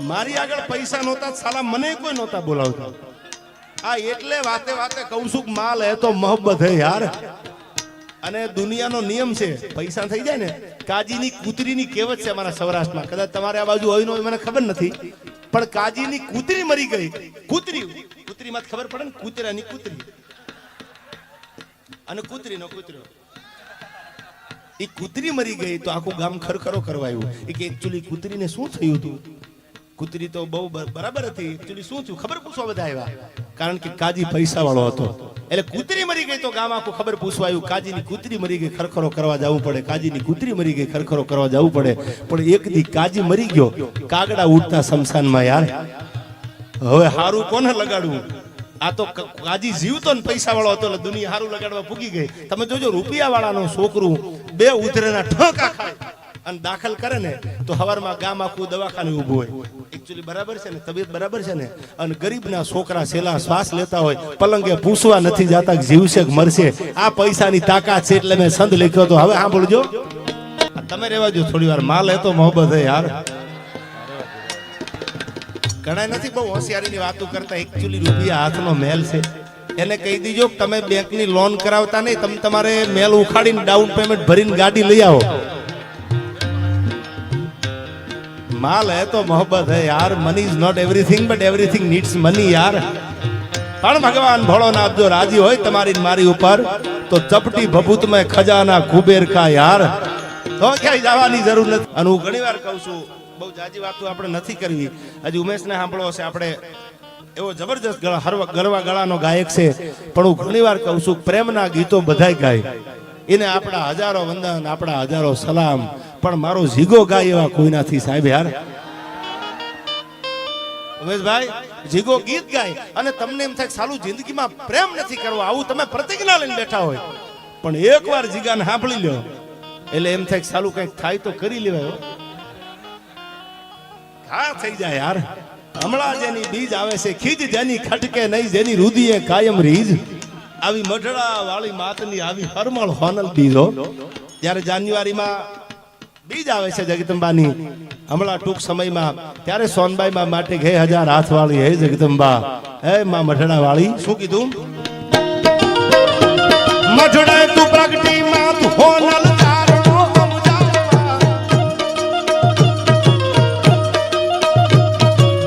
મારી આગળ પૈસા નહોતા સાલા મને કોઈ નહોતા બોલાવતા આ એટલે વાતે વાતે કહું છું કે માલ હે તો મોહબ્બત હે યાર અને દુનિયાનો નિયમ છે પૈસા થઈ જાય ને કાજીની કૂતરીની કહેવત છે અમારા સૌરાષ્ટ્રમાં કદાચ તમારે આ બાજુ હોય ન હોય મને ખબર નથી પણ કાજીની કૂતરી મરી ગઈ કૂતરીમાં ખબર પડે ને કૂતરાની કૂતરી અને કૂતરીનો કૂતરો એ કૂતરી મરી ગઈ તો આખું ગામ ખરખરો કરવા આવ્યું એ કે એકચ્યુઅલી કૂતરીને શું થયું હતું કૂતરી તો બહુ બરાબર હતી એકચ્યુઅલી શું થયું ખબર પૂછવા બધા આવ્યા કારણ કે કાજી પૈસા વાળો હતો એટલે કૂતરી મરી ગઈ તો ગામ આખું ખબર પૂછવા આવ્યું કાજીની કૂતરી મરી ગઈ ખરખરો કરવા જવું પડે કાજીની કૂતરી મરી ગઈ ખરખરો કરવા જવું પડે પણ એક દી કાજી મરી ગયો કાગડા ઉડતા શમશાનમાં યાર હવે હારું કોને લગાડવું આ તો કાજી જીવતો ને પૈસા વાળો હતો એટલે દુનિયા હારું લગાડવા પૂગી ગઈ તમે જોજો રૂપિયા વાળાનો છોકરું બે ઉધરેના ઠોકા ખાય અને દાખલ કરે ને તો હવારમાં ગામ આખું દવાખાને ઊભું હોય એકચ્યુઅલી બરાબર છે ને તબિયત બરાબર છે ને અને ગરીબના છોકરા છેલ્લા શ્વાસ લેતા હોય પલંગે પૂછવા નથી જાતા કે જીવશે કે મરશે આ પૈસાની તાકાત છે એટલે મેં સંત લખ્યો તો હવે સાંભળજો તમે રહેવા દો થોડી વાર માલ હે તો મોહબ્બત હે યાર ઘણા નથી બહુ હોશિયારીની વાતો કરતા એકચ્યુઅલી રૂપિયા હાથનો મેલ છે એને કહી દીજો કે તમે બેંકની લોન કરાવતા નહીં તમે તમારે મેલ ઉખાડીને ડાઉન પેમેન્ટ ભરીને ગાડી લઈ આવો माल है तो मोहब्बत है यार money is not everything but everything needs money यार पण भगवान भोळोनाथ जो राजी होय तमारी मारी ऊपर तो चपटी भभूत में खजाना कुबेर का यार तो क्या जवानी जरूर નથી અને હું ઘણીવાર કહું છું બહુ જાજી વાતો આપણે નથી કરવી હજી ઉમેશને સાંભળો છે આપણે એવો જબરજસ્ત ગરવા ગળાનો ગાયક છે પણ હું ઘણીવાર કહું છું પ્રેમના ગીતો બધાય ગાય એને આપણા હજારો વંદન આપણા હજારો સલામ પણ મારો જીગો ગાય એવા કોઈ નથી સાહેબ યાર ઉમેશભાઈ જીગો ગીત ગાય અને તમને એમ થાય સાલું જિંદગીમાં પ્રેમ નથી કરવો આવું તમે પ્રતિજ્ઞા લઈને બેઠા હોય પણ એકવાર જીગાને સાંભળી લ્યો એટલે એમ થાય સાલું કંઈક થાય તો કરી લેવાય હા થઈ જાય યાર હમણાં જેની બીજ આવે છે ખીજ જેની ખટકે નહીં જેની રુદીએ કાયમ રીજ આવી મઢડા વાળી માતની આવી હરમળ હોનલ બીજો જ્યારે જાન્યુઆરીમાં બીજ આવે છે જગદંબાની હમણાં ટૂંક સમયમાં ત્યારે સોનબાઈમાં માટે હે હજાર હાથ વાળી હે જગદંબા હે માં મઢડા વાળી શું કીધું મઢડા તું પ્રગટી માં તું હોનલ ચારણો સમજાવવા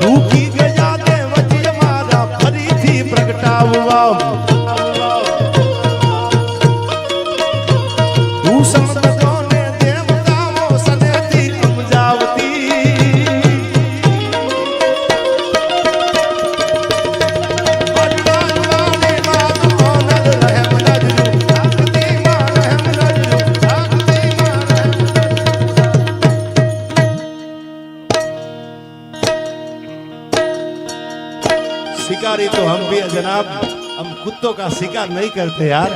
દુખી ગયા તે વચ્ચે મારા ફરીથી પ્રગટાવવા शिकारी तो हम भी जनाब हम कुत्तों का शिकार नहीं करते यार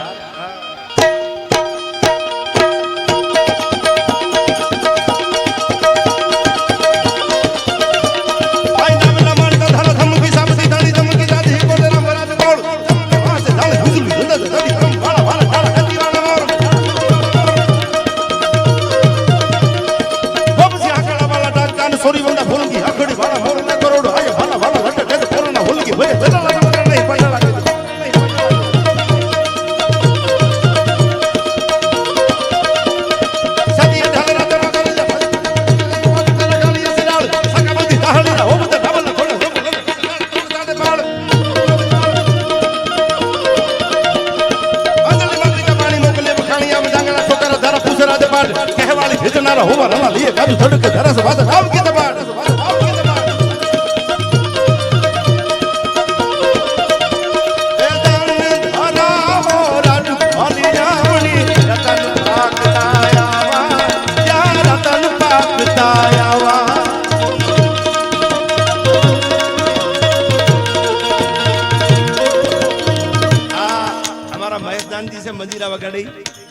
મંજીરા વગાડી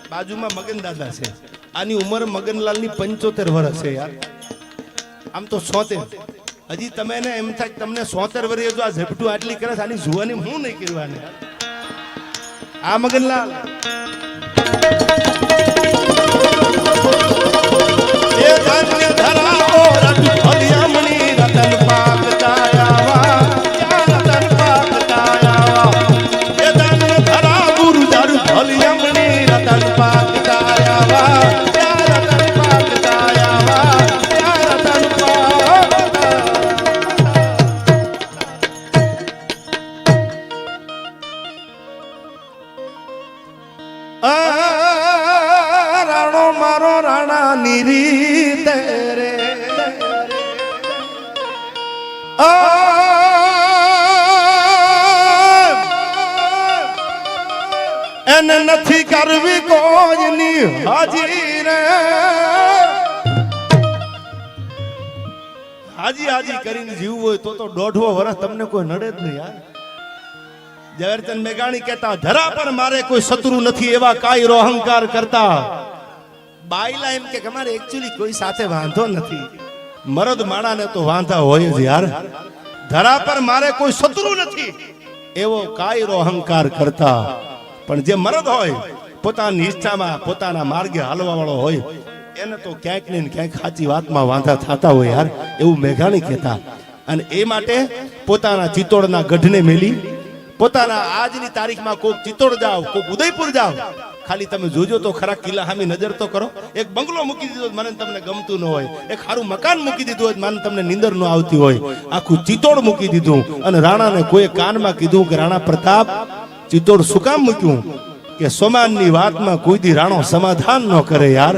બાજુમાં મગન દાદા છે આની ઉંમર મગનલાલ ની 75 વર્ષ છે યાર આમ તો 76 હજી તમે એને એમ થાય તમને 76 વર્ષે જો આ ઝપટું આટલી કરે આની જુવાની હું નહીં કરવાની આ મગનલાલ એ ધન્ય ધરાઓ રત ભલિયામણી રતન પા એને નથી કરવી કોઈની હાજી રે હાજી હાજી કરીને જીવવું હોય તો 1.5 વર્ષ તમને કોઈ નડે જ નહીં યાર. ઝવેરચંદ મેઘાણી કહેતા ધરા પર મારે કોઈ શત્રુ નથી એવા કાયરો અહંકાર કરતા. બાયલા એમ કે અમારે એકચ્યુઅલી કોઈ સાથે વાંધો નથી. મરદ માણાને તો વાંધા હોય જ યાર. ધરા પર મારે કોઈ શત્રુ નથી એવો કાયરો અહંકાર કરતા. પણ જે મરદ હોય પોતાની ઈચ્છામાં પોતાના માર્ગે હાલવા વાળો હોય એને તો ક્યાંક ને ક્યાંક સાચી વાતમાં વાંધા થતા હોય યાર, એવું મેઘાણી કહેતા. અને એ માટે પોતાના ચિત્તોડના ગઢને મેલી પોતાના આજની તારીખમાં કોક ચિત્તોડ જાઓ કોક ઉદયપુર જાઓ, ખાલી તમે જોજો તો ખરા કિલ્લા સામે નજર તો કરો. એક બંગલો મૂકી દીધો મને તમને ગમતું ન હોય, એક સારું મકાન મૂકી દીધું હોય મને તમને નીંદર ન આવતી હોય, આખું ચિત્તોડ મૂકી દીધું. અને રાણાને કોઈ કાનમાં કીધું કે રાણા પ્રતાપ ચિત્તોડ શું કામ મૂક્યું? કે સોમાનની વાતમાં કોઈ દી રાણો સમાધાન ન કરે યાર.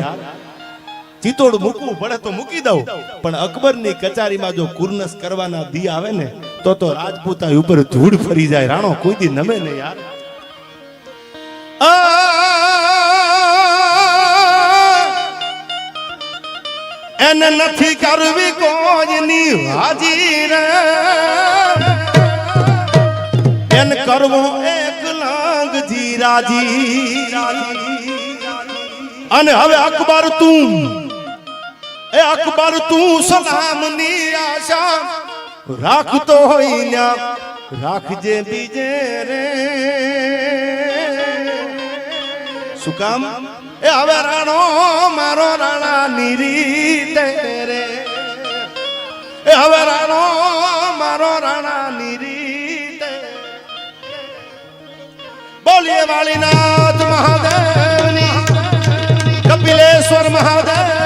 ચિત્તોડ મૂકવું પડે તો મૂકી દઉં, પણ અકબરની કચારીમાં જો કુર્નસ કરવાના દી આવે ને તો રાજપૂતા ઉપર ધૂળ ફરી જાય. રાણો કોઈ દી નમે ને યાર. એને નથી કરવી કોઈની હાજી રે એને કરવો એક લાંગ જીરાજી. અને હવે અકબર તું સલામની આશા રાખતો હોય રાખજે બીજે રે. શું કામ? એ હવે રાણો મારો રાણા નીરીતે રે. એ હવે રાણો મારો રાણા નીરીતે. બોલીએ વાળીનાથ મહાદેવની, કપિલેશ્વર મહાદેવ.